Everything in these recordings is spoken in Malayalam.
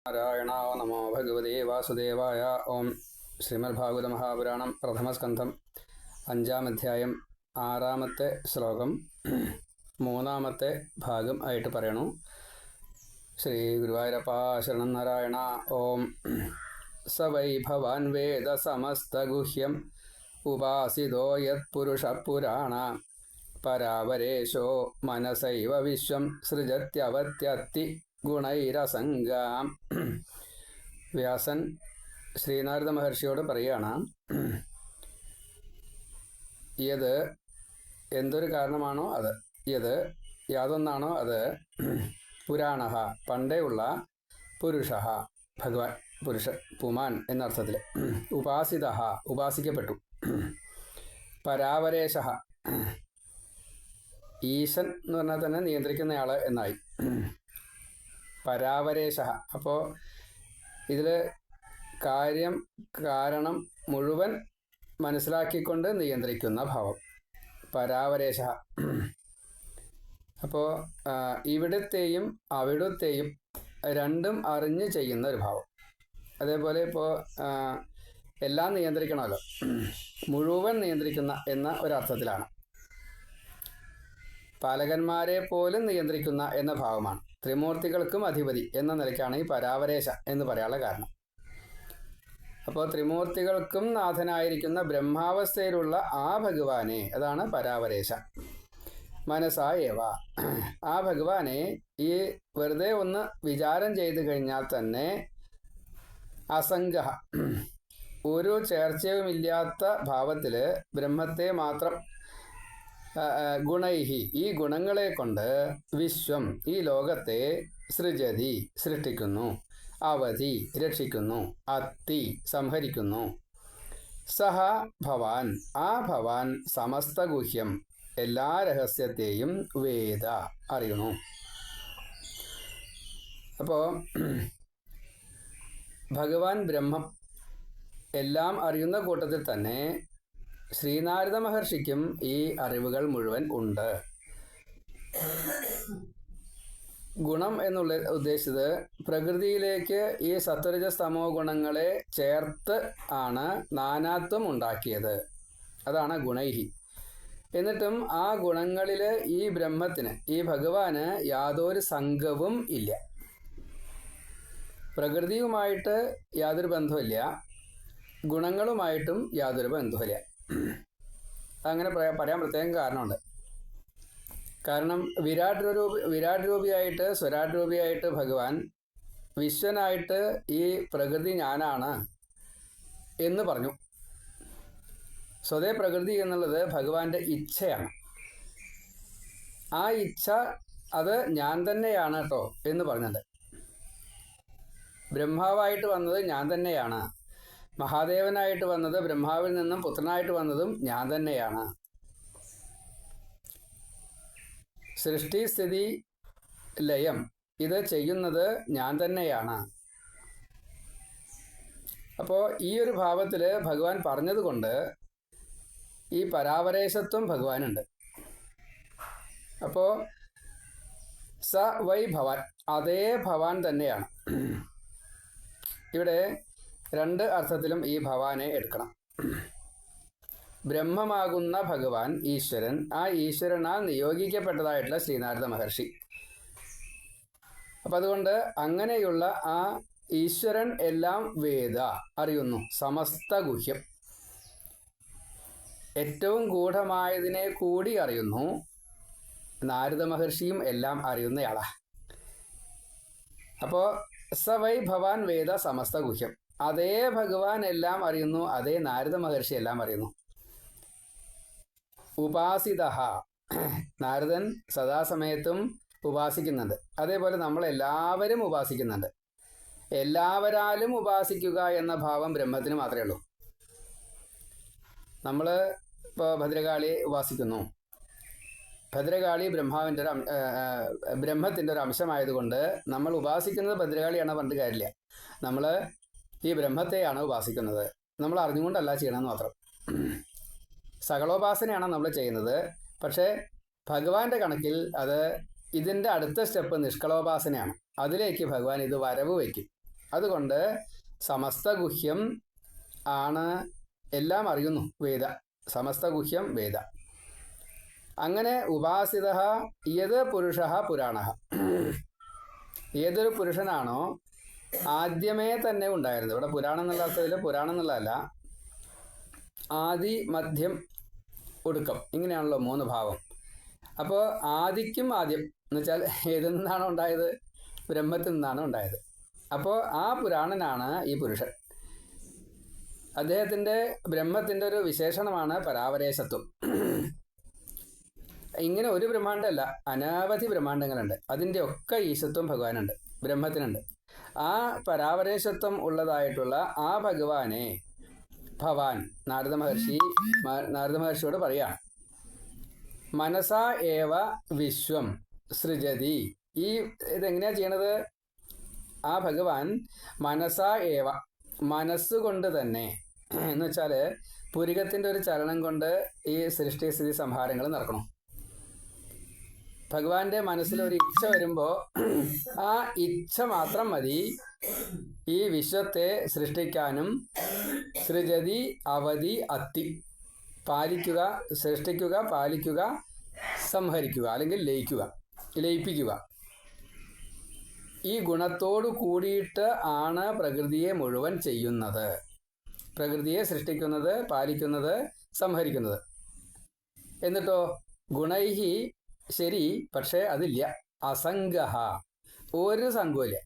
നാരായണ നമോ ഭഗവതേ വാസുദേവായ. ഓം. ശ്രീമദ്ഭാഗവത മഹാപുരാണം പ്രഥമസ്കന്ധം 5-ാം അധ്യായം 6-ാമത്തെ ശ്ലോകം 3-ാമത്തെ ഭാഗം ആയിട്ട് പറയണു. ശ്രീ ഗുരുവായൂരപ്പ ശരണം. നാരായണ. ഓം. സ വൈ ഭവാൻ വേദ സമസ്തഗുഹ്യം ഉപാസിതോ യത്പുരുഷപുരാണ പരാവരേശോ മനസൈവ വിശ്വം സൃജത്യവത്യത്തി ഗുണൈരസംഗാം. വ്യാസൻ ശ്രീനാരദ മഹർഷിയോട് പറയുകയാണ്, യത് എന്തൊരു കാരണമാണോ അത്, യത് യാതൊന്നാണോ അത്, പുരാണ പണ്ടേയുള്ള, പുരുഷ ഭഗവാൻ, പുരുഷ പുമാൻ എന്നർത്ഥത്തിൽ, ഉപാസിത ഉപാസിക്കപ്പെട്ടു, പരാവരേശ ഈശൻ എന്ന് പറഞ്ഞാൽ തന്നെ നിയന്ത്രിക്കുന്നയാൾ എന്നായി. പരാവരേശ അപ്പോൾ ഇതിൽ കാര്യം കാരണം മുഴുവൻ മനസ്സിലാക്കിക്കൊണ്ട് നിയന്ത്രിക്കുന്ന ഭാവം പരാവരേശ. അപ്പോൾ ഇവിടത്തെയും അവിടത്തെയും രണ്ടും അറിഞ്ഞ് ചെയ്യുന്ന ഒരു ഭാവം. അതേപോലെ ഇപ്പോൾ എല്ലാം നിയന്ത്രിക്കണമല്ലോ, മുഴുവൻ നിയന്ത്രിക്കുന്ന എന്ന ഒരർത്ഥത്തിലാണ്. പാലകന്മാരെ പോലും നിയന്ത്രിക്കുന്ന എന്ന ഭാവമാണ്. ത്രിമൂർത്തികൾക്കും അധിപതി എന്ന നിലയ്ക്കാണ് ഈ പരാവരേശ എന്ന് പറയാനുള്ള കാരണം. അപ്പോൾ ത്രിമൂർത്തികൾക്കും നാഥനായിരിക്കുന്ന ബ്രഹ്മാവസ്ഥയിലുള്ള ആ ഭഗവാനെ, അതാണ് പരാവരേശ. മനസായേവ, ആ ഭഗവാനെ ഈ വെറുതെ ഒന്ന് വിചാരം ചെയ്തു കഴിഞ്ഞാൽ തന്നെ അസംഗ, ഒരു ചേർച്ചയുമില്ലാത്ത ഭാവത്തിൽ ബ്രഹ്മത്തെ മാത്രം, ഗുണൈഹി ഈ ഗുണങ്ങളെ കൊണ്ട്, വിശ്വം ഈ ലോകത്തെ, സൃജതി സൃഷ്ടിക്കുന്നു, അവധി രക്ഷിക്കുന്നു, അത്തി സംഹരിക്കുന്നു, സഹ ഭവാൻ ആ ഭവാൻ, സമസ്തഗുഹ്യം എല്ലാ രഹസ്യത്തെയും വേദ അറിയണു. അപ്പോൾ ഭഗവാൻ ബ്രഹ്മം എല്ലാം അറിയുന്ന കൂട്ടത്തിൽ തന്നെ ശ്രീനാരദ മഹർഷിക്കും ഈ അറിവുകൾ മുഴുവൻ ഉണ്ട്. ഗുണം എന്നുള്ള ഉദ്ദേശിച്ചത് പ്രകൃതിയിലേക്ക് ഈ സത്വരജസ്തമോ ഗുണങ്ങളെ ചേർത്ത് ആണ് നാനാത്വം ഉണ്ടാക്കിയത്. അതാണ് ഗുണൈഹി. എന്നിട്ടും ആ ഗുണങ്ങളിൽ ഈ ബ്രഹ്മത്തിന്, ഈ ഭഗവാന് യാതൊരു സംഘവും ഇല്ല. പ്രകൃതിയുമായിട്ട് യാതൊരു ബന്ധമില്ല, ഗുണങ്ങളുമായിട്ടും യാതൊരു ബന്ധമില്ല. അങ്ങനെ പറയാൻ പ്രത്യേകം കാരണമുണ്ട്. കാരണം വിരാട് രൂപിയായിട്ട്, സ്വരാട് രൂപിയായിട്ട് ഭഗവാൻ വിശ്വനായിട്ട് ഈ പ്രകൃതി ഞാനാണ് എന്ന് പറഞ്ഞു. സ്വതേ പ്രകൃതി എന്നുള്ളത് ഭഗവാന്റെ ഇച്ഛയാണ്. ആ ഇച്ഛ അത് ഞാൻ തന്നെയാണ് കേട്ടോ എന്ന് പറഞ്ഞത്. ബ്രഹ്മാവായിട്ട് വന്നത് ഞാൻ തന്നെയാണ്, മഹാദേവനായിട്ട് വന്നത്, ബ്രഹ്മാവിൽ നിന്നും പുത്രനായിട്ട് വന്നതും ഞാൻ തന്നെയാണ്. സൃഷ്ടി സ്ഥിതി ലയം ഇത് ചെയ്യുന്നത് ഞാൻ തന്നെയാണ്. അപ്പോൾ ഈ ഒരു ഭാവത്തിൽ ഭഗവാൻ പറഞ്ഞതുകൊണ്ട് ഈ പരാവരേശത്വം ഭഗവാനുണ്ട്. അപ്പോൾ സ വൈ ഭവാൻ, അതേ ഭവാൻ തന്നെയാണ്. ഇവിടെ രണ്ട് അർത്ഥത്തിലും ഈ ഭവാനെ എടുക്കണം. ബ്രഹ്മമാകുന്ന ഭഗവാൻ ഈശ്വരൻ, ആ ഈശ്വരനാൽ നിയോഗിക്കപ്പെട്ടതായിട്ടുള്ള ശ്രീനാരദ മഹർഷി. അപ്പം അതുകൊണ്ട് അങ്ങനെയുള്ള ആ ഈശ്വരൻ എല്ലാം വേദ അറിയുന്നു, സമസ്ത ഗുഹ്യം ഏറ്റവും ഗൂഢമായതിനെ കൂടി അറിയുന്നു. നാരദ മഹർഷിയും എല്ലാം അറിയുന്നയാളാ. അപ്പോൾ സ വൈ ഭവാൻ വേദ സമസ്ത ഗുഹ്യം, അതേ ഭഗവാൻ എല്ലാം അറിയുന്നു, അതേ നാരദ മഹർഷി എല്ലാം അറിയുന്നു. ഉപാസിത, നാരദൻ സദാസമയത്തും ഉപാസിക്കുന്നുണ്ട്. അതേപോലെ നമ്മളെല്ലാവരും ഉപാസിക്കുന്നുണ്ട്. എല്ലാവരാലും ഉപാസിക്കുക എന്ന ഭാവം ബ്രഹ്മത്തിന് മാത്രമേ ഉള്ളൂ. നമ്മൾ ഇപ്പോൾ ഭദ്രകാളിയെ ഉപാസിക്കുന്നു. ഭദ്രകാളി ബ്രഹ്മത്തിൻ്റെ ഒരു അംശമായതുകൊണ്ട് നമ്മൾ ഉപാസിക്കുന്നത് ഭദ്രകാളിയാണ് പറഞ്ഞിട്ട് കാര്യമില്ല. നമ്മൾ ഈ ബ്രഹ്മത്തെയാണ് ഉപാസിക്കുന്നത്. നമ്മൾ അറിഞ്ഞുകൊണ്ടല്ല ചെയ്യണമെന്ന് മാത്രം. സകളോപാസനയാണ് നമ്മൾ ചെയ്യുന്നത്. പക്ഷേ ഭഗവാന്റെ കണക്കിൽ അത് ഇതിൻ്റെ അടുത്ത സ്റ്റെപ്പ് നിഷ്കളോപാസനയാണ്. അതിലേക്ക് ഭഗവാൻ ഇത് വരവ് വയ്ക്കും. അതുകൊണ്ട് സമസ്തഗുഹ്യം ആണ്, എല്ലാം അറിയുന്നു വേദ. സമസ്തഗുഹ്യം വേദ. അങ്ങനെ ഉപാസിത യത് പുരുഷ പുരാണ, ഏതൊരു പുരുഷനാണോ ആദ്യമേ തന്നെ ഉണ്ടായിരുന്നത്, ഇവിടെ പുരാണം എന്നുള്ള അർത്ഥത്തിൽ പുരാണം എന്നുള്ളതല്ല, ആദി മധ്യം ഒടുക്കം, ഇങ്ങനെയാണല്ലോ 3 ഭാവം. അപ്പോൾ ആദിക്കും ആദ്യം എന്ന് വെച്ചാൽ ഏതിൽ നിന്നാണോ ഉണ്ടായത്? ബ്രഹ്മത്തിൽ നിന്നാണ് ഉണ്ടായത്. അപ്പോൾ ആ പുരാണനാണ് ഈ പുരുഷൻ. അദ്ദേഹത്തിൻ്റെ ബ്രഹ്മത്തിൻ്റെ ഒരു വിശേഷണമാണ് പരാവരേശത്വം. ഇങ്ങനെ ഒരു ബ്രഹ്മാണ്ടമല്ല, അനവധി ബ്രഹ്മാണ്ടങ്ങളുണ്ട്. അതിൻ്റെ ഒക്കെ ഈശത്വം ഭഗവാനുണ്ട്, ബ്രഹ്മത്തിനുണ്ട്. ആ പരാവരേശത്വം ഉള്ളതായിട്ടുള്ള ആ ഭഗവാനെ ഭവാൻ നാരദ മഹർഷിയോട് പറയാണ്, മനസാ ഏവ വിശ്വം സൃജതി. ഇതെങ്ങനെയാണ് ചെയ്യണത്? ആ ഭഗവാൻ മനസാ ഏവ, മനസ്സുകൊണ്ട് തന്നെ, എന്ന് വെച്ചാൽ പുരികത്തിൻ്റെ ഒരു ചലനം കൊണ്ട് ഈ സൃഷ്ടി സ്ഥിതി സംഹാരങ്ങൾ നടക്കണം. ഭഗവാന്റെ മനസ്സിലൊരു ഇച്ഛ വരുമ്പോൾ ആ ഇച്ഛ മാത്രം മതി ഈ വിശ്വത്തെ സൃഷ്ടിക്കാനും. സൃജതി അവധി അത്തി, പാലിക്കുക, സൃഷ്ടിക്കുക, പാലിക്കുക, സംഹരിക്കുക, അല്ലെങ്കിൽ ലയിപ്പിക്കുക. ഈ ഗുണത്തോടു കൂടിയിട്ട് ആണ് പ്രകൃതിയെ മുഴുവൻ ചെയ്യുന്നത്. പ്രകൃതിയെ സൃഷ്ടിക്കുന്നത്, പാലിക്കുന്നത്, സംഹരിക്കുന്നത്. എന്നിട്ടോ ഗുണൈഹി, ശരി, പക്ഷേ അതില്ല. അസംഗഹ, ഒരു സംഘവുമില്ല.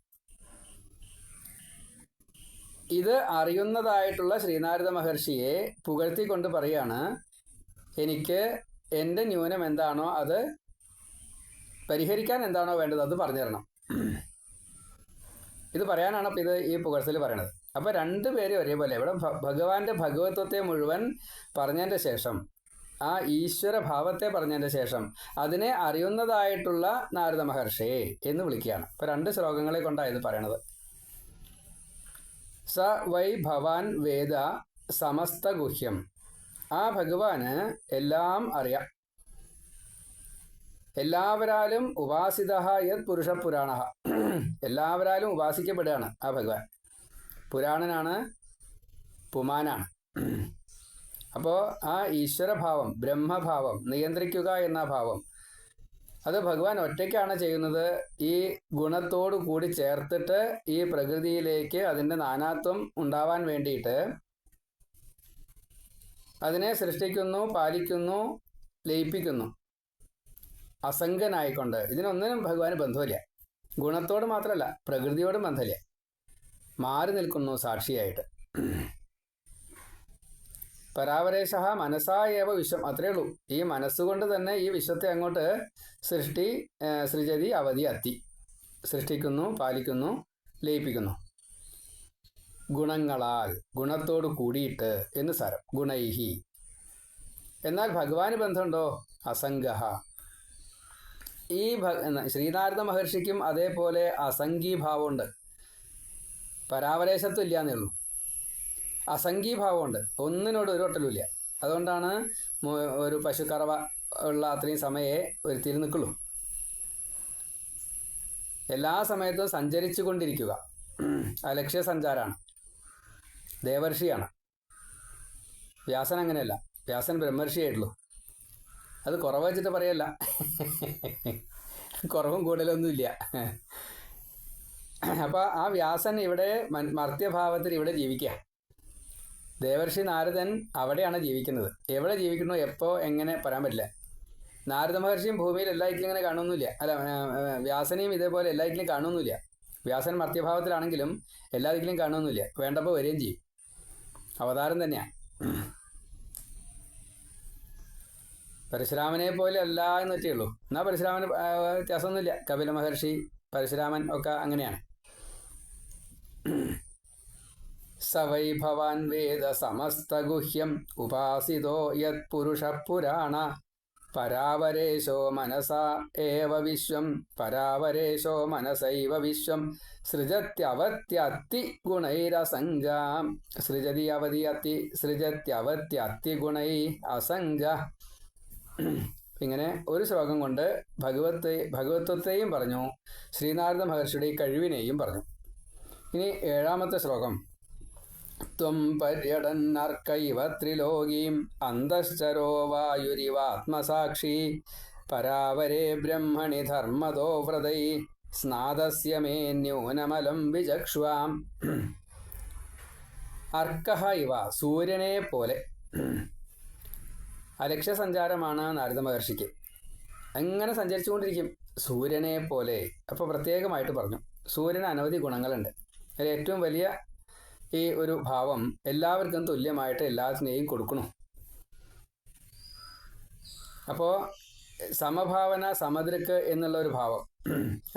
ഇത് അറിയുന്നതായിട്ടുള്ള ശ്രീനാരദ മഹർഷിയെ പുകഴ്ത്തിക്കൊണ്ട് പറയാണ്, എനിക്ക് എൻ്റെ ന്യൂനം എന്താണോ, അത് പരിഹരിക്കാൻ എന്താണോ വേണ്ടത് അത് പറഞ്ഞു തരണം. ഇത് പറയാനാണ് അപ്പം ഈ പുകഴ്ത്തൽ പറയണത്. അപ്പോൾ രണ്ടുപേരും ഒരേപോലെ. ഇവിടെ ഭഗവാന്റെ ഭഗവത്വത്തെ മുഴുവൻ പറഞ്ഞതിൻ്റെ ശേഷം, ആ ഈശ്വര ഭാവത്തെ പറഞ്ഞതിൻ്റെ ശേഷം അതിനെ അറിയുന്നതായിട്ടുള്ള നാരദ മഹർഷി എന്ന് വിളിക്കുകയാണ്. അപ്പോൾ 2 ശ്ലോകങ്ങളെ കൊണ്ടാണ് ഇത് പറയണത്. സ വൈ ഭവാൻ വേദ സമസ്തഗുഹ്യം. ആ ഭഗവാന് എല്ലാം അറിയാം. എല്ലാവരാലും ഉപാസിത യത് പുരുഷ പുരാണ, എല്ലാവരാലും ഉപാസിക്കപ്പെടുകയാണ് ആ ഭഗവാൻ. പുരാണനാണ്, പുമാനാണ്. അപ്പോൾ ആ ഈശ്വരഭാവം, ബ്രഹ്മഭാവം, നിയന്ത്രിക്കുക എന്ന ഭാവം, അത് ഭഗവാൻ ഒറ്റയ്ക്കാണ് ചെയ്യുന്നത്. ഈ ഗുണത്തോടു കൂടി ചേർത്തിട്ട് ഈ പ്രകൃതിയിലേക്ക് അതിൻ്റെ നാനാത്വം ഉണ്ടാവാൻ വേണ്ടിയിട്ട് അതിനെ സൃഷ്ടിക്കുന്നു, പാലിക്കുന്നു, ലയിപ്പിക്കുന്നു, അസംഗനായിക്കൊണ്ട്. ഇതിനൊന്നിനും ഭഗവാന് ബന്ധമില്ല. ഗുണത്തോട് മാത്രമല്ല, പ്രകൃതിയോടും ബന്ധമില്ല. മാറി നിൽക്കുന്നു സാക്ഷിയായിട്ട്. പരാവരേശ മനസായേവ വിശ്വം, അത്രയേ ഉള്ളൂ. ഈ മനസ്സുകൊണ്ട് തന്നെ ഈ വിശ്വത്തെ അങ്ങോട്ട് സൃജതി അവധി അത്തി, സൃഷ്ടിക്കുന്നു, പാലിക്കുന്നു, ലയിപ്പിക്കുന്നു. ഗുണങ്ങളാൽ, ഗുണത്തോട് കൂടിയിട്ട് എന്ന് സാരം. ഗുണൈഹി. എന്നാൽ ഭഗവാന് ബന്ധമുണ്ടോ? അസംഗഹ. ഈ ശ്രീനാരദ മഹർഷിക്കും അതേപോലെ അസംഗീഭാവമുണ്ട്. പരാവരേശത്വം ഇല്ലാന്നേ ഉള്ളൂ. അസംഗീഭാവമുണ്ട്, ഒന്നിനോട് ഒരു ഒട്ടലുമില്ല. അതുകൊണ്ടാണ് ഒരു പശുക്കറവ ഉള്ള അത്രയും സമയമേ ഒരുത്തിരി നിൽക്കുള്ളൂ. എല്ലാ സമയത്തും സഞ്ചരിച്ചു കൊണ്ടിരിക്കുക. അലക്ഷ്യ സഞ്ചാരമാണ്. ദേവർഷിയാണ്. വ്യാസൻ അങ്ങനെയല്ല. വ്യാസൻ ബ്രഹ്മർഷിയായിട്ടുള്ളൂ. അത് കുറവ് വെച്ചിട്ട് പറയല്ല, കുറവും കൂടുതലൊന്നുമില്ല. അപ്പോൾ ആ വ്യാസൻ ഇവിടെ മർത്യഭാവത്തിൽ ഇവിടെ ജീവിക്കുക. ദേവർഷി നാരദൻ അവിടെയാണ് ജീവിക്കുന്നത്. എവിടെ ജീവിക്കണോ, എപ്പോൾ, എങ്ങനെ പറയാൻ പറ്റില്ല. നാരദ മഹർഷിയും ഭൂമിയിൽ എല്ലാറ്റിലും ഇങ്ങനെ കാണുന്നില്ല. അല്ല, വ്യാസനെയും ഇതേപോലെ എല്ലാറ്റിലും കാണുന്നില്ല. വ്യാസൻ മർത്യഭാവത്തിലാണെങ്കിലും എല്ലാ ദിക്കിലും കാണുന്നില്ല. വേണ്ടപ്പോൾ വരികയും ചെയ്യും. അവതാരം തന്നെയാണ്. പരശുരാമനെ പോലെ അല്ല എന്ന് വെച്ചേ എന്നാൽ പരശുരാമന് വ്യത്യാസമൊന്നുമില്ല. കപില മഹർഷി, പരശുരാമൻ ഒക്കെ അങ്ങനെയാണ്. സവൈ ഭവാൻ വേദ സമസ്തഗുഹ്യം ഉപാസിതോ യത് പുരുഷ പുരാണ പരാവരേശോ മനസാ ഏവ വിശ്വം പരാവരേശോ മനസൈവ വിശ്വം സൃജത്യവത്യത്തി ഗുണൈരസംഗാം. സൃജതി അവധി അത്തി, സൃജത്യവത്യത്തി ഗുണൈ അസംഗ. ഇങ്ങനെ ഒരു ശ്ലോകം കൊണ്ട് ഭഗവത്വത്തെയും പറഞ്ഞു, ശ്രീനാരദ മഹർഷിയുടെ കഴിവിനെയും പറഞ്ഞു. ഇനി 7ാമത്തെ ശ്ലോകം. ത്വം പര്യടന്നർക്കൈവ ത്രിലോകീം അന്തശ്ചരോ വായുരിവാത്മസാക്ഷി പരാവരേ ബ്രഹ്മണി ധർമ്മതോ വ്രതൈ സ്നാദസ്യ മേ ന്യൂനമലം വിചക്ഷ്വാം. അർക്കഹ ഇവ, സൂര്യനെ പോലെ. അലക്ഷ്യസഞ്ചാരമാണ് നാരദ മഹർഷിക്ക്. അങ്ങനെ സഞ്ചരിച്ചുകൊണ്ടിരിക്കും സൂര്യനെ പോലെ. അപ്പോൾ പ്രത്യേകമായിട്ട് പറഞ്ഞു, സൂര്യന് അനവധി ഗുണങ്ങളുണ്ട്. അതിൽ ഏറ്റവും വലിയ ഈ ഒരു ഭാവം എല്ലാവർക്കും തുല്യമായിട്ട് എല്ലാത്തിനെയും കൊടുക്കണം. അപ്പോൾ സമഭാവന, സമദൃക്ക് എന്നുള്ള ഒരു ഭാവം.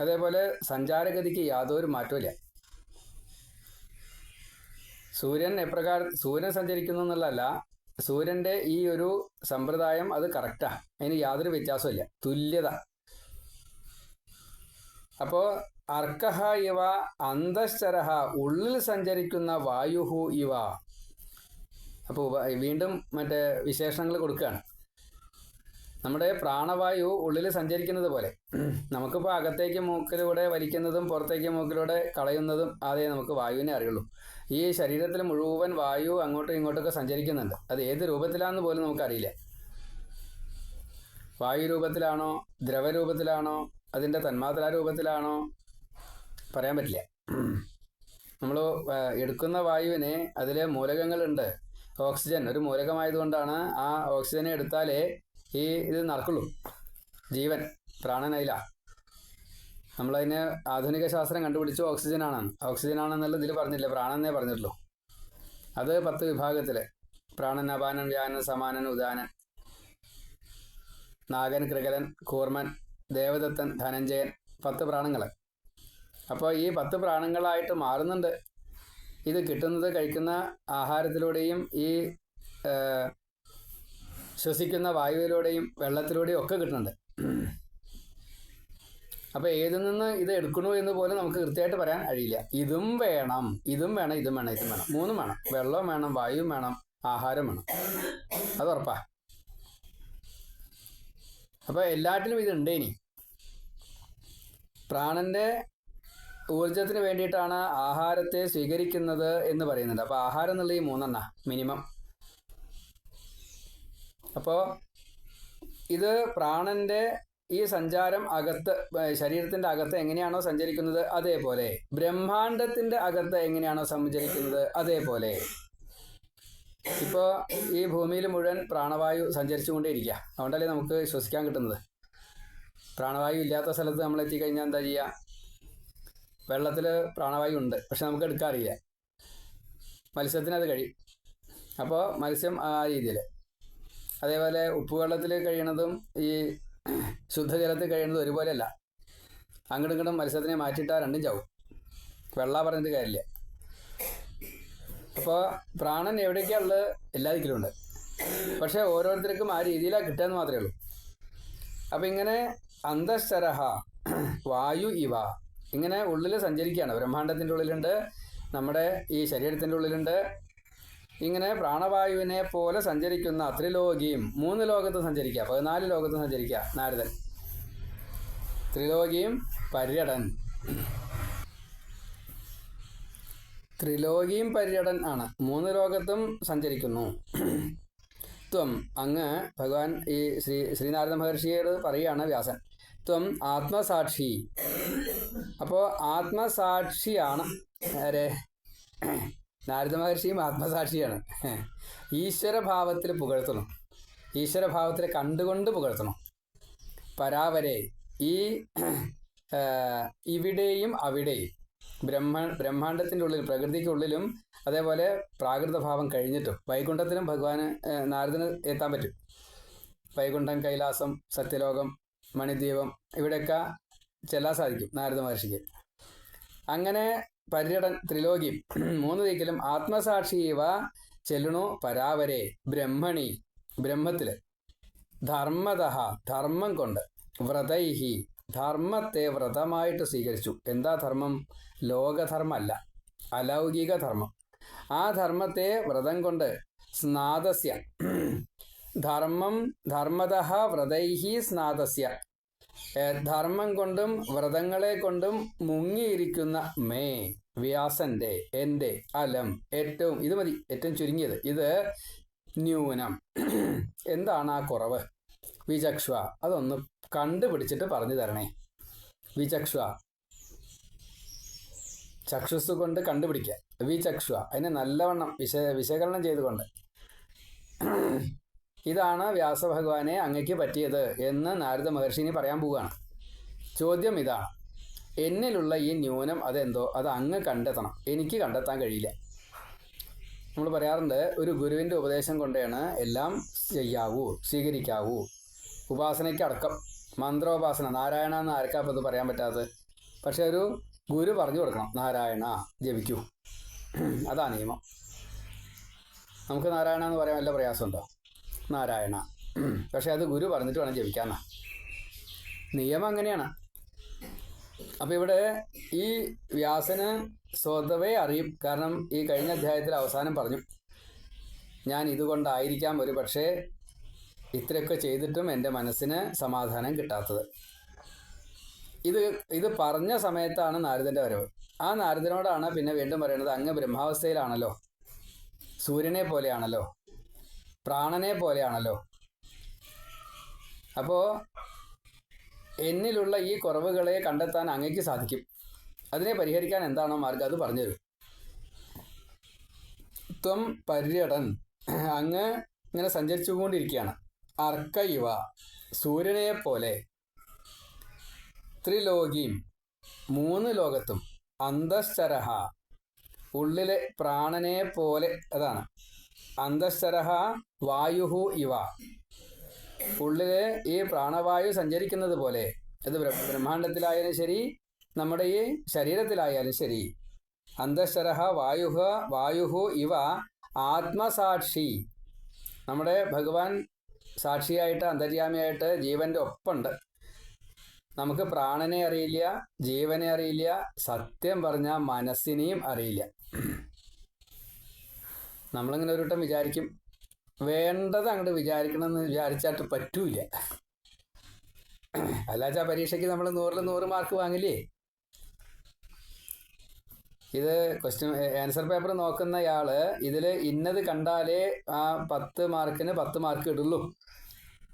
അതേപോലെ സഞ്ചാരഗതിക്ക് യാതൊരു മാറ്റമില്ല. സൂര്യൻ സഞ്ചരിക്കുന്നു എന്നുള്ളതല്ല, സൂര്യൻ്റെ ഈ ഒരു സമ്പ്രദായം അത് കറക്റ്റാണ്. അതിന് യാതൊരു വ്യത്യാസമില്ല, തുല്യത. അപ്പോൾ അർക്കഹ ഇവ അന്തശ്ചരഹ, ഉള്ളിൽ സഞ്ചരിക്കുന്ന വായുഹു ഇവ. അപ്പോൾ വീണ്ടും മറ്റേ വിശേഷണങ്ങൾ കൊടുക്കുകയാണ്. നമ്മുടെ പ്രാണവായു ഉള്ളിൽ സഞ്ചരിക്കുന്നത് പോലെ. നമുക്കിപ്പോൾ അകത്തേക്ക് മൂക്കിലൂടെ വലിക്കുന്നതും പുറത്തേക്ക് മൂക്കിലൂടെ കളയുന്നതും അതേ നമുക്ക് വായുവിനെ അറിയുള്ളൂ. ഈ ശരീരത്തിൽ മുഴുവൻ വായു അങ്ങോട്ടും ഇങ്ങോട്ടൊക്കെ സഞ്ചരിക്കുന്നുണ്ട്. അത് ഏത് രൂപത്തിലാണെന്ന് പോലും നമുക്കറിയില്ല. വായു രൂപത്തിലാണോ, ദ്രവരൂപത്തിലാണോ, അതിൻ്റെ തന്മാത്രാ രൂപത്തിലാണോ, പറയാൻ പറ്റില്ല. നമ്മൾ എടുക്കുന്ന വായുവിന് അതിൽ മൂലകങ്ങളുണ്ട്. ഓക്സിജൻ ഒരു മൂലകമായതുകൊണ്ടാണ് ആ ഓക്സിജനെ എടുത്താലേ ഇത് നടക്കുള്ളൂ. ജീവൻ, പ്രാണനയില. നമ്മളതിന് ആധുനിക ശാസ്ത്രം കണ്ടുപിടിച്ചു ഓക്സിജനാണെന്നുള്ള ഇതിൽ പറഞ്ഞില്ല, പ്രാണനേ പറഞ്ഞിട്ടുള്ളൂ. അത് 10 വിഭാഗത്തിൽ: പ്രാണൻ, അപാനൻ, വ്യാനൻ, സമാനൻ, ഉദാനൻ, നാഗൻ, കൃകലൻ, കൂർമൻ, ദേവദത്തൻ, ധനഞ്ജയൻ. 10 പ്രാണങ്ങൾ. അപ്പോൾ ഈ 10 പ്രാണങ്ങളായിട്ട് മാറുന്നുണ്ട്. ഇത് കിട്ടുന്നത് കഴിക്കുന്ന ആഹാരത്തിലൂടെയും ഈ ശ്വസിക്കുന്ന വായുവിലൂടെയും വെള്ളത്തിലൂടെയും ഒക്കെ കിട്ടുന്നുണ്ട്. അപ്പോൾ ഏതിൽ നിന്ന് ഇത് എടുക്കണു എന്ന് പോലും നമുക്ക് കൃത്യമായിട്ട് പറയാൻ കഴിയില്ല. ഇതും വേണം, ഇതും വേണം, ഇതും വേണം, ഇതും വേണം. 3 വേണം. വെള്ളവും വേണം, വായുവും വേണം, ആഹാരം വേണം. അത് ഉറപ്പാ. അപ്പോൾ എല്ലാറ്റിലും ഇതുണ്ട്. ഇനി പ്രാണന്റെ ഊർജത്തിന് വേണ്ടിയിട്ടാണ് ആഹാരത്തെ സ്വീകരിക്കുന്നത് എന്ന് പറയുന്നുണ്ട്. അപ്പോൾ ആഹാരം എന്നുള്ള ഈ 3 മിനിമം. അപ്പോൾ ഇത് പ്രാണന്റെ ഈ സഞ്ചാരം അകത്ത്, ശരീരത്തിൻ്റെ അകത്ത് എങ്ങനെയാണോ സഞ്ചരിക്കുന്നത് അതേപോലെ, ബ്രഹ്മാണ്ടത്തിൻ്റെ അകത്ത് എങ്ങനെയാണോ സഞ്ചരിക്കുന്നത് അതേപോലെ. ഇപ്പോൾ ഈ ഭൂമിയിൽ മുഴുവൻ പ്രാണവായു സഞ്ചരിച്ചുകൊണ്ടേയിരിക്കുക. അതുകൊണ്ടല്ലേ നമുക്ക് ശ്വസിക്കാൻ കിട്ടുന്നത്. പ്രാണവായു ഇല്ലാത്ത സ്ഥലത്ത് നമ്മൾ എത്തിക്കഴിഞ്ഞാൽ എന്താ ചെയ്യുക? വെള്ളത്തിൽ പ്രാണവായു ഉണ്ട്, പക്ഷെ നമുക്ക് എടുക്കാറില്ല. മത്സ്യത്തിന് അത് കഴിയും. അപ്പോൾ മത്സ്യം ആ രീതിയിൽ. അതേപോലെ ഉപ്പുവെള്ളത്തിൽ കഴിയണതും ഈ ശുദ്ധജലത്തിൽ കഴിയുന്നതും ഒരുപോലെയല്ല. അങ്ങോട്ടും ഇങ്ങോട്ടും മത്സ്യത്തിനെ മാറ്റിയിട്ടാൽ രണ്ടും ചാവും. വെള്ള പറഞ്ഞിട്ട് കാര്യമില്ല. അപ്പോൾ പ്രാണൻ എവിടേക്കാണുള്ളത്? എല്ലാ ദിക്കിലും ഉണ്ട്. പക്ഷേ ഓരോരുത്തർക്കും ആ രീതിയിലാണ് കിട്ടുകയെന്ന് മാത്രമേ ഉള്ളൂ. അപ്പം ഇങ്ങനെ അന്തശ്ചരഹ വായു ഇവ, ഇങ്ങനെ ഉള്ളിൽ സഞ്ചരിക്കുകയാണ്. ബ്രഹ്മാണ്ടത്തിൻ്റെ ഉള്ളിലുണ്ട്, നമ്മുടെ ഈ ശരീരത്തിൻ്റെ ഉള്ളിലുണ്ട്. ഇങ്ങനെ പ്രാണവായുവിനെ പോലെ സഞ്ചരിക്കുന്ന ത്രിലോകിയും, 3 ലോകത്തും സഞ്ചരിക്കുക, 14 ലോകത്തും സഞ്ചരിക്കുക നാരദൻ. ത്രിലോകിയും പര്യടൻ. ത്രിലോകിയും പര്യടൻ ആണ്. 3 ലോകത്തും സഞ്ചരിക്കുന്നു. ത്വം, അങ്ങ് ഭഗവാൻ ഈ ശ്രീനാരദ മഹർഷിയോട് പറയുകയാണ് വ്യാസൻ. ത്വം ആത്മസാക്ഷി. അപ്പോൾ ആത്മസാക്ഷിയാണ് ആരെ? നാരദ മഹർഷിയും ആത്മസാക്ഷിയാണ്. ഈശ്വരഭാവത്തിൽ പുകഴ്ത്തണം, ഈശ്വരഭാവത്തിൽ കണ്ടുകൊണ്ട് പുകഴ്ത്തണം. പരാവരെ, ഈ ഇവിടെയും അവിടെയും, ബ്രഹ്മാണ്ടത്തിൻ്റെ ഉള്ളിൽ, പ്രകൃതിക്കുള്ളിലും, അതേപോലെ പ്രാകൃതഭാവം കഴിഞ്ഞിട്ടും വൈകുണ്ഠത്തിലും ഭഗവാന് നാരദന് എത്താൻ പറ്റും. വൈകുണ്ഠം, കൈലാസം, സത്യലോകം, മണിദ്വീപം, ഇവിടെയൊക്കെ ചെല്ലാൻ സാധിക്കും നാരദ മഹർഷിക്ക്. അങ്ങനെ പര്യടൻ ത്രിലോകിയും 3 ദിക്കിലും ആത്മസാക്ഷിയവ ചെല്ലണു. പരാവരെ ബ്രഹ്മണി, ബ്രഹ്മത്തിൽ, ധർമ്മത ധർമ്മം കൊണ്ട്, വ്രതൈഹി ധർമ്മത്തെ വ്രതമായിട്ട് സ്വീകരിച്ചു. എന്താ ധർമ്മം? ലോകധർമ്മമല്ല, അലൗകിക ധർമ്മം. ആ ധർമ്മത്തെ വ്രതം കൊണ്ട്, സ്നാദസ്യ ധർമ്മം, ധർമ്മത വ്രതൈഹി സ്നാദസ്യ, ധർമ്മം കൊണ്ടും വ്രതങ്ങളെ കൊണ്ടും മുങ്ങിയിരിക്കുന്ന മേ, വ്യാസന്റെ എൻ്റെ അലം ഏറ്റവും, ഇത് മതി ഏറ്റവും ചുരുങ്ങിയത്, ഇത് ന്യൂനം എന്താണ് ആ കുറവ്, വിചക്ഷ്വ അതൊന്ന് കണ്ടുപിടിച്ചിട്ട് പറഞ്ഞു തരണേ. വിചക്ഷ്വ ചക്ഷുസ് കൊണ്ട് കണ്ടുപിടിക്കുക, വിചക്ഷ്വ അതിനെ നല്ലവണ്ണം വിശകലനം ചെയ്തുകൊണ്ട് ഇതാണ് വ്യാസഭഗവാനെ അങ്ങയ്ക്ക് പറ്റിയത് എന്ന് നാരദ മഹർഷിനി പറയാൻ പോവുകയാണ്. ചോദ്യം ഇതാണ്, എന്നിലുള്ള ഈ ന്യൂനം അതെന്തോ അത് അങ്ങ് കണ്ടെത്തണം, എനിക്ക് കണ്ടെത്താൻ കഴിയില്ല. നമ്മൾ പറയാറുണ്ട് ഒരു ഗുരുവിൻ്റെ ഉപദേശം കൊണ്ടാണ് എല്ലാം ചെയ്യാവൂ, സ്വീകരിക്കാവൂ. ഉപാസനയ്ക്കടക്കം മന്ത്രോപാസന, നാരായണ എന്ന് ആർക്കാപ്പത് പറയാൻ പറ്റാത്തത്? പക്ഷെ ഒരു ഗുരു പറഞ്ഞു കൊടുക്കണം, നാരായണ ജപിക്കൂ, അതാ നിയമം. നമുക്ക് നാരായണ എന്ന് പറയാൻ വല്ല പ്രയാസമുണ്ടോ? നാരായണ, പക്ഷെ അത് ഗുരു പറഞ്ഞിട്ട് വേണം ജപിക്കാന്നാ നിയമം, അങ്ങനെയാണ്. അപ്പം ഇവിടെ ഈ വ്യാസന് സ്വതവേ അറിയും. കാരണം ഈ കഴിഞ്ഞ അധ്യായത്തിൽ അവസാനം പറഞ്ഞു, ഞാൻ ഇതുകൊണ്ടായിരിക്കാം ഒരു പക്ഷേ ഇത്രയൊക്കെ ചെയ്തിട്ടും എൻ്റെ മനസ്സിന് സമാധാനം കിട്ടാത്തത്. ഇത് പറഞ്ഞ സമയത്താണ് നാരദൻ്റെ വരവ്. ആ നാരദനോടാണ് പിന്നെ വീണ്ടും പറയുന്നത്, അങ്ങ് ബ്രഹ്മാവസ്ഥയിലാണല്ലോ, സൂര്യനെ പോലെയാണല്ലോ, പ്രാണനെ പോലെയാണല്ലോ. അപ്പോൾ എന്നിലുള്ള ഈ കുറവുകളെ കണ്ടെത്താൻ അങ്ങയ്ക്ക് സാധിക്കും. അതിനെ പരിഹരിക്കാൻ എന്താണോ മാർഗം അത് പറഞ്ഞുതരും. ത്വം പര്യടൻ, അങ്ങ് ഇങ്ങനെ സഞ്ചരിച്ചുകൊണ്ടിരിക്കുകയാണ്. അർക്ക ഇവ, സൂര്യനെ പോലെ, ത്രിലോകീം, 3 ലോകത്തും, അന്തശ്ചരഹ, ഉള്ളിലെ പ്രാണനെ പോലെ, അതാണ് അന്തശ്ചരഹ, വായുഹു ഇവ, ഉള്ളില് ഈ പ്രാണവായു സഞ്ചരിക്കുന്നത് പോലെ. അത് ബ്രഹ്മാണ്ടത്തിലായാലും ശരി, നമ്മുടെ ഈ ശരീരത്തിലായാലും ശരി. അന്തശ്ചരഹ വായുഹു ഇവ ആത്മസാക്ഷി, നമ്മുടെ ഭഗവാൻ സാക്ഷിയായിട്ട് അന്തര്യാമിയായിട്ട് ജീവൻ്റെ ഒപ്പമുണ്ട്. നമുക്ക് പ്രാണനെ അറിയില്ല, ജീവനെ അറിയില്ല, സത്യം പറഞ്ഞാൽ മനസ്സിനെയും അറിയില്ല. നമ്മളിങ്ങനെ ഒരു വട്ടം വിചാരിക്കും, വേണ്ടത് അങ്ങോട്ട് വിചാരിക്കണമെന്ന് വിചാരിച്ചാട്ട് പറ്റൂല. അല്ലാച്ചാ പരീക്ഷയ്ക്ക് നമ്മൾ 100-ൽ 100 മാർക്ക് വാങ്ങില്ലേ? ഇത് ആൻസർ പേപ്പർ നോക്കുന്നയാൾ ഇതിൽ ഇന്നത് കണ്ടാലേ ആ 10 മാർക്കിന് 10 മാർക്ക് ഇടുള്ളൂ.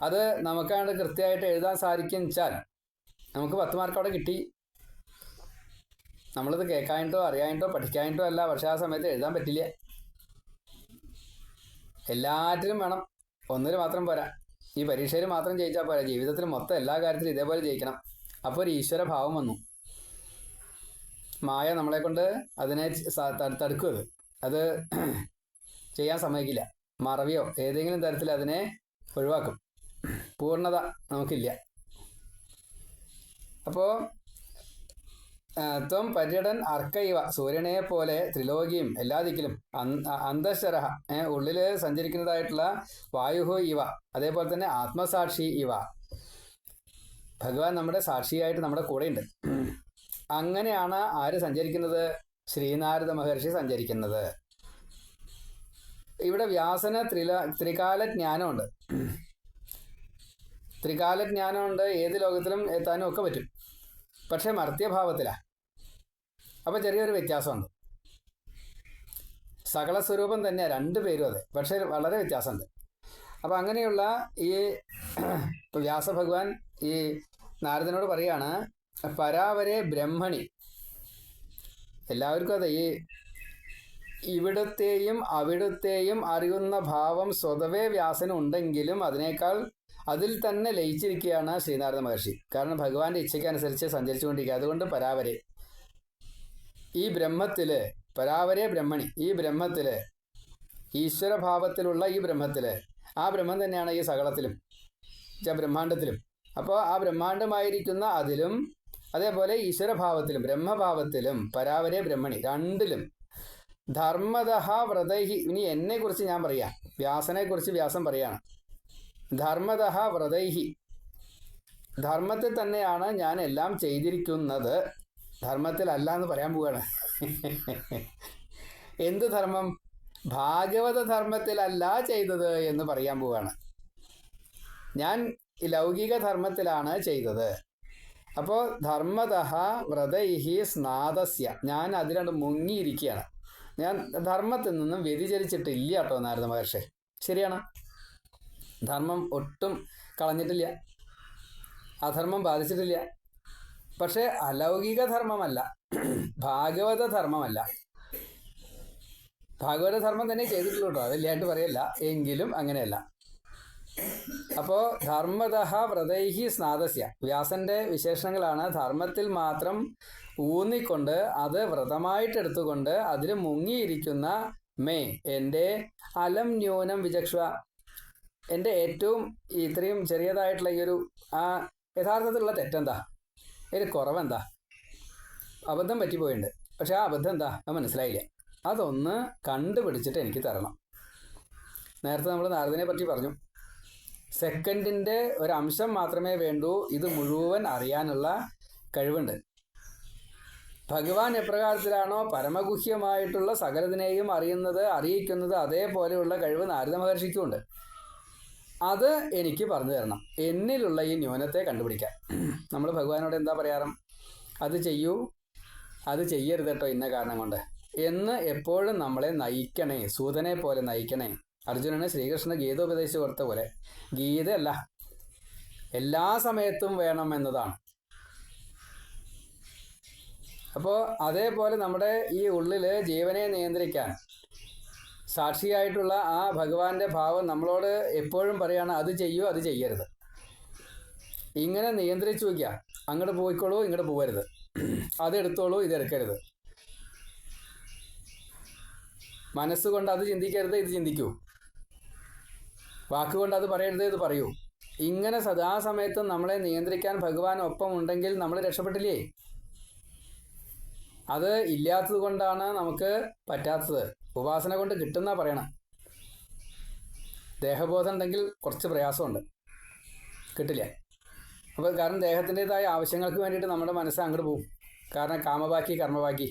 അത് നമുക്കാണ്ട് കൃത്യമായിട്ട് എഴുതാൻ സാധിക്കും വെച്ചാൽ നമുക്ക് 10 മാർക്ക് അവിടെ കിട്ടി. നമ്മളിത് കേൾക്കാനിട്ടോ അറിയാനിട്ടോ പഠിക്കാനിട്ടോ അല്ല, പക്ഷെ ആ സമയത്ത് എഴുതാൻ പറ്റില്ല. എല്ലാറ്റിലും വേണം, ഒന്നിൽ മാത്രം പോരാ. ഈ പരീക്ഷയിൽ മാത്രം ജയിച്ചാൽ പോരാ, ജീവിതത്തിൽ മൊത്തം എല്ലാ കാര്യത്തിലും ഇതേപോലെ ജയിക്കണം. അപ്പോൾ ഒരു ഈശ്വര ഭാവം വന്നു. മായ നമ്മളെ കൊണ്ട് അതിനെ തടുക്കും. അത് ചെയ്യാൻ സമ്മതിക്കില്ല. മറവിയോ ഏതെങ്കിലും തരത്തിൽ അതിനെ ഒഴിവാക്കും. പൂർണ്ണത നമുക്കില്ല. അപ്പോൾ ത്വം പര്യടൻ അർക്കൈവ, സൂര്യനെ പോലെ, ത്രിലോകിയും എല്ലാ ദിക്കിലും, അന്തശ്ചരഹ, ഉള്ളിൽ സഞ്ചരിക്കുന്നതായിട്ടുള്ള വായുഹോ ഇവ, അതേപോലെ തന്നെ ആത്മസാക്ഷി ഇവ, ഭഗവാൻ നമ്മുടെ സാക്ഷിയായിട്ട് നമ്മുടെ കൂടെയുണ്ട്. അങ്ങനെയാണ് ആര് സഞ്ചരിക്കുന്നത്? ശ്രീനാരദ മഹർഷി സഞ്ചരിക്കുന്നത്. ഇവിടെ വ്യാസന് ത്രികാലജ്ഞാനമുണ്ട്. ത്രികാലജ്ഞാനമുണ്ട്, ഏത് ലോകത്തിലും എത്താനും ഒക്കെ പറ്റും. പക്ഷെ മർത്യഭാവത്തിലാണ്. അപ്പോൾ ചെറിയൊരു വ്യത്യാസമുണ്ട്. സകല സ്വരൂപം തന്നെയാണ്, 2 പേരും അതെ, പക്ഷെ വളരെ വ്യത്യാസമുണ്ട്. അപ്പോൾ അങ്ങനെയുള്ള ഈ വ്യാസഭഗവാൻ ഈ നാരദനോട് പറയാണ്, പരാവരെ ബ്രഹ്മണി. എല്ലാവർക്കും അതെ, ഈ ഇവിടത്തെയും അവിടത്തെയും അറിയുന്ന ഭാവം സ്വതവേ വ്യാസനുണ്ടെങ്കിലും അതിൽ തന്നെ ലയിച്ചിരിക്കുകയാണ് ശ്രീനാരദ മഹർഷി. കാരണം ഭഗവാന്റെ ഇച്ഛയ്ക്കനുസരിച്ച് സഞ്ചരിച്ചുകൊണ്ടിരിക്കുക. അതുകൊണ്ട് പരാവരെ, ഈ ബ്രഹ്മത്തിൽ, പരാവരെ ബ്രഹ്മണി, ഈ ബ്രഹ്മത്തിൽ, ഈശ്വരഭാവത്തിലുള്ള ഈ ബ്രഹ്മത്തിൽ, ആ ബ്രഹ്മം തന്നെയാണ് ഈ സകലത്തിലും, ബ്രഹ്മാണ്ടത്തിലും. അപ്പോൾ ആ ബ്രഹ്മാണ്ടമായിരിക്കുന്ന അതിലും, അതേപോലെ ഈശ്വരഭാവത്തിലും ബ്രഹ്മഭാവത്തിലും, പരാവരെ ബ്രഹ്മണി, 2ലും. ധർമ്മദഹ വ്രതൈഹി, ഇനി എന്നെക്കുറിച്ച് ഞാൻ പറയാം, വ്യാസനെക്കുറിച്ച് വ്യാസം പറയാണ്. ധർമ്മദഹ വ്രതൈഹി, ധർമ്മത്തിൽ തന്നെയാണ് ഞാൻ എല്ലാം ചെയ്തിരിക്കുന്നത്, ധർമ്മത്തിലല്ല എന്ന് പറയാൻ പോവുകയാണ്. എന്ത് ധർമ്മം? ഭാഗവത ധർമ്മത്തിലല്ല ചെയ്തത് എന്ന് പറയാൻ പോവുകയാണ്. ഞാൻ ലൗകിക ധർമ്മത്തിലാണ് ചെയ്തത്. അപ്പോൾ ധർമ്മതഃ വ്രതൈഹി സ്നാതസ്യ, ഞാൻ അതിലാണ് മുങ്ങിയിരിക്കുകയാണ്. ഞാൻ ധർമ്മത്തിൽ നിന്നും വ്യതിചരിച്ചിട്ടില്ല കേട്ടോ നാരദ മഹർഷി. ശരിയാണ്, ധർമ്മം ഒട്ടും കളഞ്ഞിട്ടില്ല, അധർമ്മം ബാധിച്ചിട്ടില്ല. പക്ഷേ അലൗകിക ധർമ്മമല്ല, ഭാഗവത ധർമ്മമല്ല. ഭാഗവത ധർമ്മം തന്നെ ചെയ്തിട്ടുള്ളൂ കേട്ടോ, അതില്ലായിട്ട് പറയല്ല, എങ്കിലും അങ്ങനെയല്ല. അപ്പോൾ ധർമ്മതഃ വ്രതൈഹി സ്നാതസ്യ, വ്യാസന്റെ വിശേഷണങ്ങളാണ്. ധർമ്മത്തിൽ മാത്രം ഊന്നിക്കൊണ്ട് അത് വ്രതമായിട്ടെടുത്തുകൊണ്ട് അതിൽ മുങ്ങിയിരിക്കുന്ന മേ, എൻ്റെ അലം ന്യൂനം വിചക്ഷ, എൻ്റെ ഏറ്റവും ഇത്രയും ചെറിയതായിട്ടുള്ള ഈ ഒരു ആ യഥാർത്ഥത്തിലുള്ള തെറ്റെന്താ, ഒരു കുറവെന്താ, അബദ്ധം പറ്റിപ്പോയിട്ടുണ്ട്. പക്ഷെ ആ അബദ്ധം എന്താ അത് മനസ്സിലായില്ല. അതൊന്ന് കണ്ടുപിടിച്ചിട്ട് എനിക്ക് തരണം. നേരത്തെ നമ്മൾ നാരദനെ പറ്റി പറഞ്ഞു, സെക്കൻഡിൻ്റെ ഒരംശം മാത്രമേ വേണ്ടൂ ഇത് മുഴുവൻ അറിയാനുള്ള കഴിവുണ്ട്. ഭഗവാൻ എപ്രകാരത്തിലാണോ പരമഗുഹ്യമായിട്ടുള്ള സകലതിനെയും അറിയിക്കുന്നത് അതേപോലെയുള്ള കഴിവ് നാരദ മഹർഷിക്കുമുണ്ട്. അത് എനിക്ക് പറഞ്ഞു തരണം, എന്നിലുള്ള ഈ ന്യൂനത്തെ കണ്ടുപിടിക്കാൻ. നമ്മൾ ഭഗവാനോട് എന്താ പറയാറ്? അത് ചെയ്യൂ, അത് ചെയ്യരുത് കേട്ടോ ഇന്ന കാരണം കൊണ്ട് എന്ന് എപ്പോഴും നമ്മളെ നയിക്കണേ, സൂതനെ പോലെ നയിക്കണേ. അർജുനന് ശ്രീകൃഷ്ണ ഗീതോപദേശിച്ച് കൊടുത്ത പോലെ ഗീതയല്ല എല്ലാ സമയത്തും വേണം എന്നതാണ്. അപ്പോൾ അതേപോലെ നമ്മുടെ ഈ ഉള്ളിൽ ജീവനെ നിയന്ത്രിക്കാൻ സാക്ഷിയായിട്ടുള്ള ആ ഭഗവാന്റെ ഭാവം നമ്മളോട് എപ്പോഴും പറയാണ്, അത് ചെയ്യൂ, അത് ചെയ്യരുത്. ഇങ്ങനെ നിയന്ത്രിച്ചു വയ്ക്കുക. അങ്ങോട്ട് പോയിക്കോളൂ, ഇങ്ങോട്ട് പോകരുത്, അതെടുത്തോളൂ, ഇതെടുക്കരുത്. മനസ്സുകൊണ്ട് അത് ചിന്തിക്കരുത്, ഇത് ചിന്തിക്കൂ. വാക്കുകൊണ്ട് അത് പറയരുത്, ഇത് പറയൂ. ഇങ്ങനെ സദാസമയത്തും നമ്മളെ നിയന്ത്രിക്കാൻ ഭഗവാൻ ഒപ്പം ഉണ്ടെങ്കിൽ നമ്മൾ രക്ഷപ്പെട്ടില്ലേ? അത് ഇല്ലാത്തത് കൊണ്ടാണ് നമുക്ക് പറ്റാത്തത്. ഉപാസന കൊണ്ട് കിട്ടുന്ന പറയണം. ദേഹബോധം ഉണ്ടെങ്കിൽ കുറച്ച് പ്രയാസമുണ്ട്, കിട്ടില്ല. അപ്പോൾ കാരണം ദേഹത്തിൻ്റെതായ ആവശ്യങ്ങൾക്ക് വേണ്ടിയിട്ട് നമ്മുടെ മനസ്സ് അങ്ങോട്ട് പോകും. കാരണം കാമബാക്കി കർമ്മബാക്കി.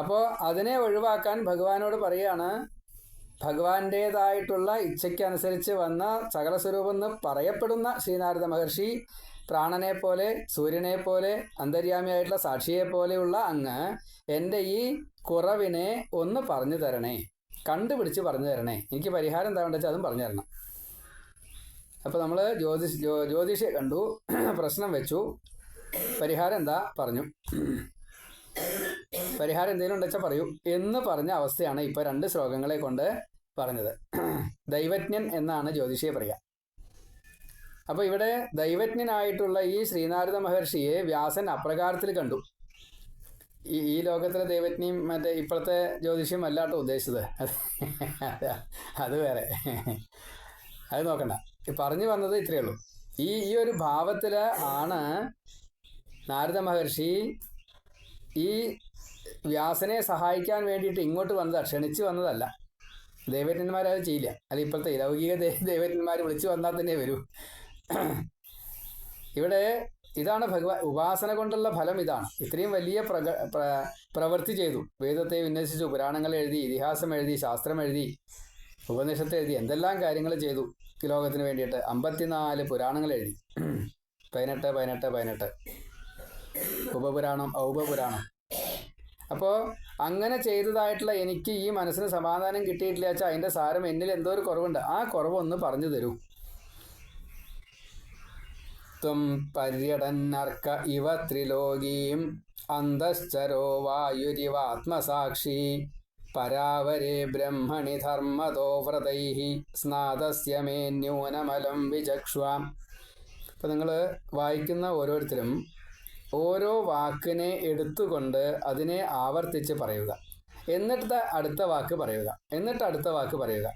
അപ്പോൾ അതിനെ ഒഴിവാക്കാൻ ഭഗവാനോട് പറയുകയാണ്, ഭഗവാന്റേതായിട്ടുള്ള ഇച്ഛയ്ക്കനുസരിച്ച് വന്ന സകല സ്വരൂപം എന്ന് പറയപ്പെടുന്ന ശ്രീനാരദ മഹർഷി പ്രാണനെ പോലെ, സൂര്യനെ പോലെ, അന്തര്യാമിയായിട്ടുള്ള സാക്ഷിയെ പോലെയുള്ള അങ്ങ് എൻ്റെ ഈ കുറവിനെ ഒന്ന് പറഞ്ഞു തരണേ, കണ്ടുപിടിച്ച് പറഞ്ഞു തരണേ. എനിക്ക് പരിഹാരം എന്താ വേണ്ടത് വെച്ചാൽ അതും പറഞ്ഞു തരണം. അപ്പോൾ നമ്മൾ ജ്യോതിഷിയെ കണ്ടു, പ്രശ്നം വെച്ചു, പരിഹാരം എന്താ പറഞ്ഞു. പരിഹാരം എന്തെങ്കിലും ഉണ്ടെച്ചാൽ പറയൂ എന്ന് പറഞ്ഞ അവസ്ഥയാണ് ഇപ്പോൾ 2 ശ്ലോകങ്ങളെ കൊണ്ട് പറഞ്ഞത്. ദൈവജ്ഞൻ എന്നാണ് ജ്യോതിഷിയെ പറയുക. അപ്പോൾ ഇവിടെ ദൈവജ്ഞനായിട്ടുള്ള ഈ ശ്രീനാരദ മഹർഷിയെ വ്യാസൻ അപ്രകാരത്തിൽ കണ്ടു. ഈ ലോകത്തിലെ ദൈവജ്ഞയും മറ്റേ ഇപ്പോഴത്തെ ജ്യോതിഷ്യം അല്ലാട്ടോ ഉദ്ദേശിച്ചത്, അത് വേറെ, അത് നോക്കണ്ട. പറഞ്ഞു വന്നത് ഇത്രയേ ഉള്ളൂ. ഈ ഒരു ഭാവത്തിൽ ആണ് നാരദ മഹർഷി ഈ വ്യാസനെ സഹായിക്കാൻ വേണ്ടിയിട്ട് ഇങ്ങോട്ട് വന്നതാണ്, ക്ഷണിച്ച് വന്നതല്ല. ദൈവജ്ഞന്മാരത് ചെയ്യില്ല. അല്ല ഇപ്പോഴത്തെ ലൗകിക ദൈവജ്ഞന്മാർ വിളിച്ചു വന്നാൽ തന്നെ വരൂ. ഇവിടെ ഇതാണ് ഉപാസന കൊണ്ടുള്ള ഫലം ഇതാണ്. ഇത്രയും വലിയ പ്രവൃത്തി ചെയ്തു. വേദത്തെ വിന്യസിച്ചു, പുരാണങ്ങൾ എഴുതി, ഇതിഹാസം എഴുതി, ശാസ്ത്രം എഴുതി, ഉപനിഷത്ത് എഴുതി, എന്തെല്ലാം കാര്യങ്ങൾ ചെയ്തു ഈ ലോകത്തിന് വേണ്ടിയിട്ട്. 54 പുരാണങ്ങൾ എഴുതി, 18 ഉപപുരാണം, ഔപപുരാണം. അപ്പോൾ അങ്ങനെ ചെയ്തതായിട്ടുള്ള എനിക്ക് ഈ മനസ്സിന് സമാധാനം കിട്ടിയിട്ടില്ല വെച്ചാൽ അതിൻ്റെ സാരം എന്നിൽ എന്തോ ഒരു കുറവുണ്ട്. ആ കുറവൊന്ന് പറഞ്ഞു തരൂ. ത്വം പര്യടന്നർക്ക ഇവ ത്രിലോകീം അന്തശ്ചരോ വായുരിവാത്മസാക്ഷി പരാവരേ ബ്രഹ്മണി ധർമ്മതോ വ്രതൈഃ സ്നാതസ്യ മേ ന്യൂനമലം വിചക്ഷ്വാം. അപ്പോൾ നിങ്ങൾ വായിക്കുന്ന ഓരോരുത്തരും ഓരോ വാക്കിനെ എടുത്തുകൊണ്ട് അതിനെ ആവർത്തിച്ച് പറയുക. എന്നിട്ട് അടുത്ത വാക്ക് പറയുക, എന്നിട്ട് അടുത്ത വാക്ക് പറയുക.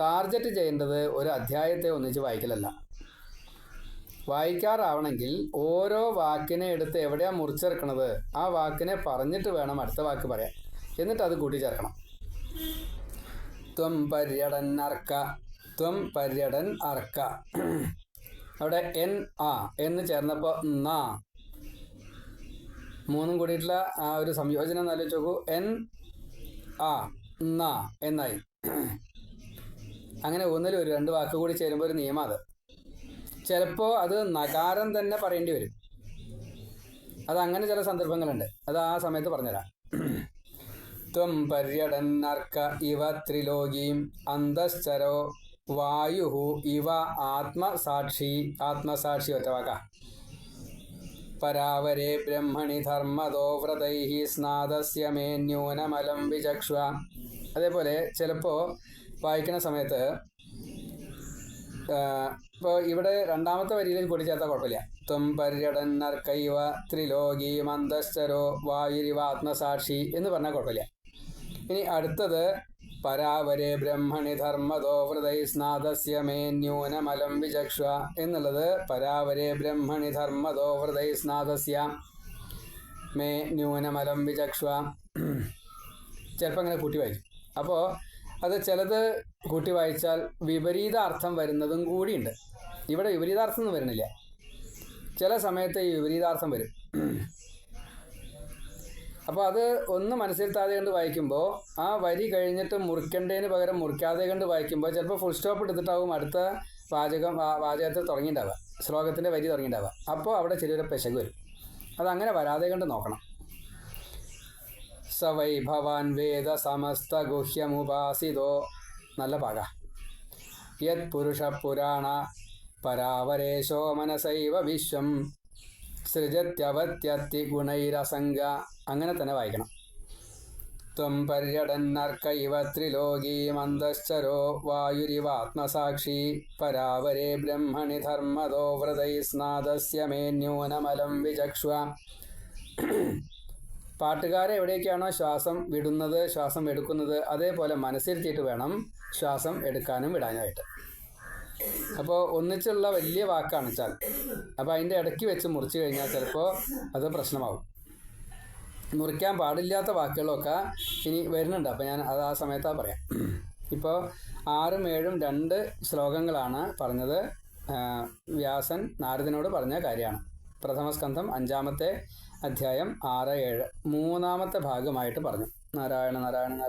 ടാർഗറ്റ് ചെയ്യേണ്ടത് ഒരു അധ്യായത്തെ ഒന്നിച്ച് വായിക്കലല്ല. വായിക്കാറാവണമെങ്കിൽ ഓരോ വാക്കിനെ എടുത്ത് എവിടെയാണ് മുറിച്ചേർക്കണത് ആ വാക്കിനെ പറഞ്ഞിട്ട് വേണം അടുത്ത വാക്ക് പറയാൻ. എന്നിട്ട് അത് കൂട്ടിച്ചേർക്കണം. ത്വം പര്യടൻ അർക്ക, ത്വം പര്യടൻ അർക്ക. അവിടെ എൻ ആ എന്ന് ചേർന്നപ്പോൾ ന, മൂന്നും കൂടിയിട്ടുള്ള ആ ഒരു സംയോജനം ആലോചിച്ച് നോക്കൂ. എൻ ആ ന എന്നായി. അങ്ങനെ ഒന്നിലും ഒരു 2 വാക്ക് കൂടി ചേരുമ്പോൾ ഒരു നിയമം. അത് ചിലപ്പോൾ അത് നകാരം തന്നെ പറയേണ്ടി വരും. അതങ്ങനെ ചില സന്ദർഭങ്ങളുണ്ട്. അത് ആ സമയത്ത് പറഞ്ഞുതരാം. ത്വം പര്യടന്നർക്ക ഇവ ത്രിലോകീം അന്തശ്ചരോ വായു ഇവ ആത്മസാക്ഷി ഒറ്റവാക്ക പരാവരേ ബ്രഹ്മണി ധർമ്മദോ വ്രതൈ സ്നാദസ്യ മേ ന്യൂനമലം വിചക്ഷ. അതേപോലെ ചിലപ്പോൾ വായിക്കുന്ന സമയത്ത് ഇപ്പോൾ ഇവിടെ രണ്ടാമത്തെ വരിയിൽ കൂട്ടിച്ചേർത്താൽ കുഴപ്പമില്ല. ത്വം പര്യടന്നർക്കൈവ ത്രിലോകി മന്ദശ്ചരോ വായുരിവ ആത്മസാക്ഷി എന്ന് പറഞ്ഞാൽ കുഴപ്പമില്ല. ഇനി അടുത്തത് പരാവരേ ബ്രഹ്മണി ധർമ്മദോ വ്രതൈ സ്നാദസ്യ മേ ന്യൂനമലം വിചക്ഷ എന്നുള്ളത് പരാവരേ ബ്രഹ്മണി ധർമ്മദോ വ്രതൈ സ്നാദസ്യ മേ ന്യൂനമലം വിചക്ഷ. ചിലപ്പോൾ അങ്ങനെ കൂട്ടി വായിക്കും. അപ്പോൾ അത് ചിലത് കൂട്ടി വായിച്ചാൽ വിപരീത അർത്ഥം വരുന്നതും കൂടിയുണ്ട്. ഇവിടെ വിപരീതാർത്ഥം ഒന്നും വരുന്നില്ല. ചില സമയത്ത് ഈ വിപരീതാർത്ഥം വരും. അപ്പോൾ അത് ഒന്ന് മനസ്സിലെത്താതെ കണ്ട് വായിക്കുമ്പോൾ ആ വരി കഴിഞ്ഞിട്ട് മുറിക്കേണ്ടതിന് പകരം മുറിക്കാതെ കണ്ട് വായിക്കുമ്പോൾ ചിലപ്പോൾ ഫുൾ സ്റ്റോപ്പ് എടുത്തിട്ടാവും അടുത്ത വാചകത്തിൽ തുടങ്ങിയിട്ടുണ്ടാവുക, ശ്ലോകത്തിൻ്റെ വരി തുടങ്ങിയിട്ടുണ്ടാവുക. അപ്പോൾ അവിടെ ചെറിയൊരു പെശക് വരും. അതങ്ങനെ വരാതെ കണ്ട് നോക്കണം. സ വൈ ഭവാൻ വേദ സമസ്ത ഗുഹ്യമുപാസിതോ, നല്ല പാക. യത് പുരുഷ പുരാണ പരാവരേശോ മനസൈവ വിശ്വം സൃജത്യവത്യത്തി ഗുണൈരസംഗ. അങ്ങനെ തന്നെ വായിക്കണം. ത്വം പര്യടന്നർക്ക ഇവ ത്രിലോകീ മന്ദശ്ചരോ വായുരിവ ആത്മസാക്ഷി പരാവരേ ബ്രഹ്മണി ധർമ്മദോ വ്രതൈ സ്നാദസ്യ മേ ന്യൂനമലം വിചക്ഷ. പാട്ടുകാരെ എവിടേക്കാണോ ശ്വാസം വിടുന്നത്, ശ്വാസം എടുക്കുന്നത്, അതേപോലെ മനസ്സിരുത്തിയിട്ട് വേണം ശ്വാസം എടുക്കാനും വിടാനുമായിട്ട്. അപ്പോൾ ഒന്നിച്ചുള്ള വലിയ വാക്കാണ് വെച്ചാൽ, അപ്പോൾ അതിൻ്റെ ഇടയ്ക്ക് വെച്ച് മുറിച്ച് കഴിഞ്ഞാൽ ചിലപ്പോൾ അത് പ്രശ്നമാവും. മുറിക്കാൻ പാടില്ലാത്ത വാക്കുകളൊക്കെ ഇനി വരുന്നുണ്ട്. അപ്പോൾ ഞാൻ അത് ആ സമയത്താണ് പറയാം. ഇപ്പോൾ 6ഉം 7ഉം 2 ശ്ലോകങ്ങളാണ് പറഞ്ഞത്. വ്യാസൻ നാരദനോട് പറഞ്ഞ കാര്യമാണ്. പ്രഥമ സ്കന്ധം 5-ാമത്തെ അധ്യായം 6, 7 മൂന്നാമത്തെ ഭാഗമായിട്ട് പറഞ്ഞു. നാരായണ നാരായണ നാരായണ.